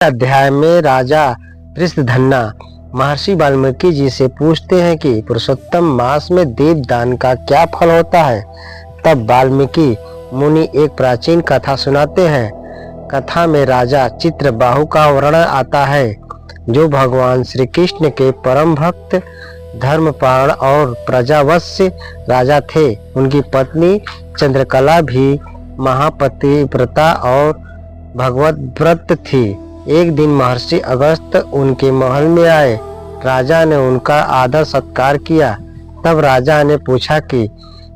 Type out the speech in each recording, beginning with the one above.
अध्याय में राजा वृषधन्ना महर्षि वाल्मीकि जी से पूछते हैं कि पुरुषोत्तम मास में दीपदान का क्या फल होता है। तब वाल्मीकि मुनि एक प्राचीन कथा सुनाते हैं। कथा में राजा चित्रबाहु का वर्णन आता है, जो भगवान श्री कृष्ण के परम भक्त, धर्मपरायण और प्रजावत्स्य राजा थे। उनकी पत्नी चंद्रकला भी महापतिव्रता और भगवत व्रत थी। एक दिन महर्षि अगस्त्य उनके महल में आए। राजा ने उनका आदर सत्कार किया। तब राजा ने पूछा कि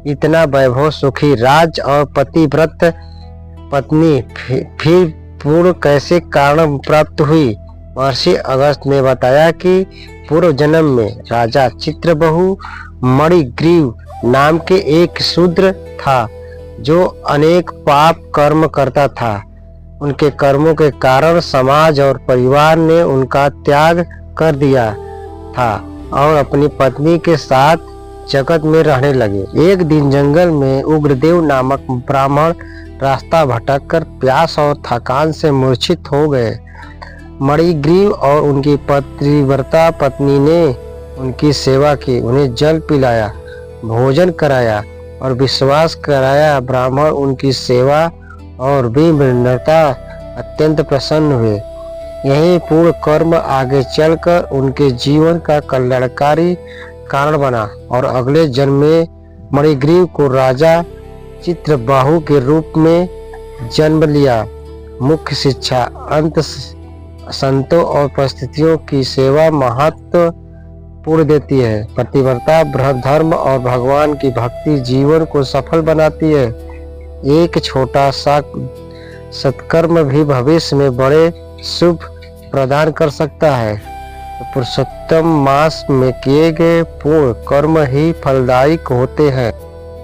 इतना वैभव, सुखी राज और पतिव्रत पत्नी फिर पूर्व कैसे कारण प्राप्त हुई। महर्षि अगस्त्य ने बताया कि पूर्व जन्म में राजा चित्रबाहु मणिग्रीव नाम के एक शूद्र था, जो अनेक पाप कर्म करता था। उनके कर्मों के कारण समाज और परिवार ने उनका त्याग कर दिया था और अपनी पत्नी के साथ जगत में रहने लगे। एक दिन जंगल में उग्रदेव नामक ब्राह्मण रास्ता भटककर प्यास और थकान से मूर्छित हो गए। मणिग्रीव और उनकी पतिव्रता पत्नी ने उनकी सेवा की, उन्हें जल पिलाया, भोजन कराया और विश्वास कराया। ब्राह्मण उनकी सेवा और विनम्रता अत्यंत प्रसन्न हुए। यही पूर्ण कर्म आगे चलकर उनके जीवन का कल्याणकारी कारण बना और अगले जन्म में मणिग्रीव को राजा चित्रबाहु के रूप में जन्म लिया। मुख्य शिक्षा: अंत संतों और परिस्थितियों की सेवा महत्व पूर्ण देती है। पतिव्रता, धर्म और भगवान की भक्ति जीवन को सफल बनाती है। एक छोटा सा सत्कर्म भी भविष्य में बड़े शुभ प्रदान कर सकता है। पुरुषोत्तम मास में किए गए पूर्ण कर्म ही फलदायक होते हैं।